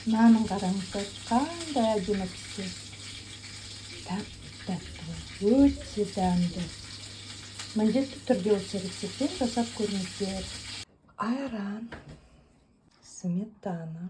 Наның қараңыздар, қандай әдемі піскен. Тәп-тәтті, өте дәмді. Міндетті түрде осы рецептпен жасап көріңіздер. Айран, сметана,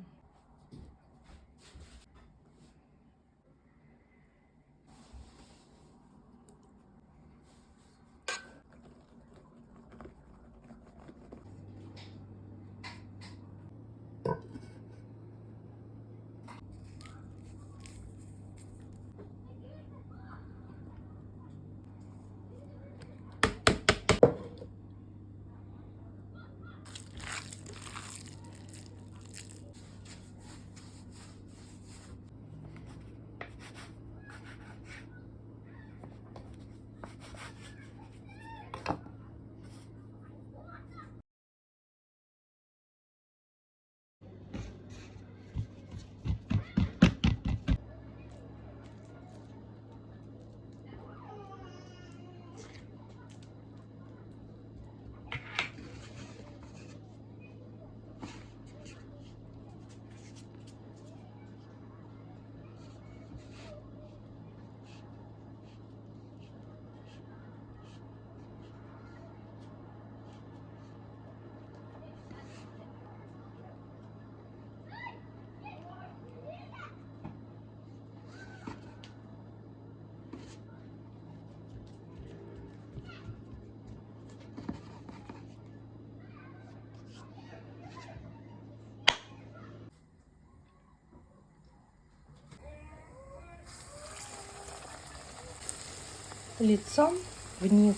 лицом вниз.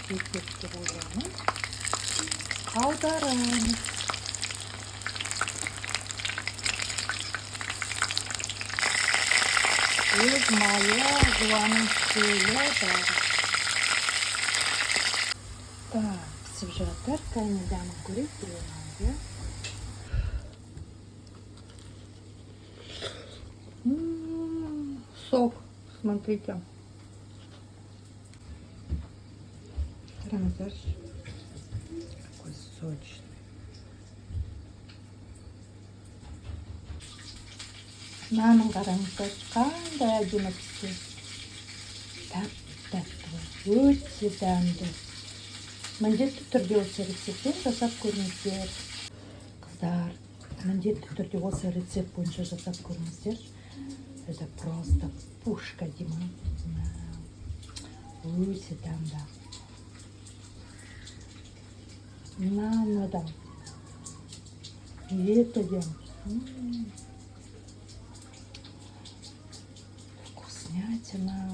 Теперь аударамыз. Өз майы жуаның үстелі бар. Так, пісіп жатыр. Қайны дәмін көрейік біреуін. Сок, смотрите. Карамель. Какой сочный. Наның қараңыздар, қандай әдемі піскен. Тәп-тәтті, өте дәмді. Міндетті түрде осы рецептпен жасап көріңіздер. Қыздар, міндетті түрде осы рецепт бойынша жасап көріңіздер. Это просто пушка, Дима. Өте дәмді. Мынадан. Етіден. Вкуснятина.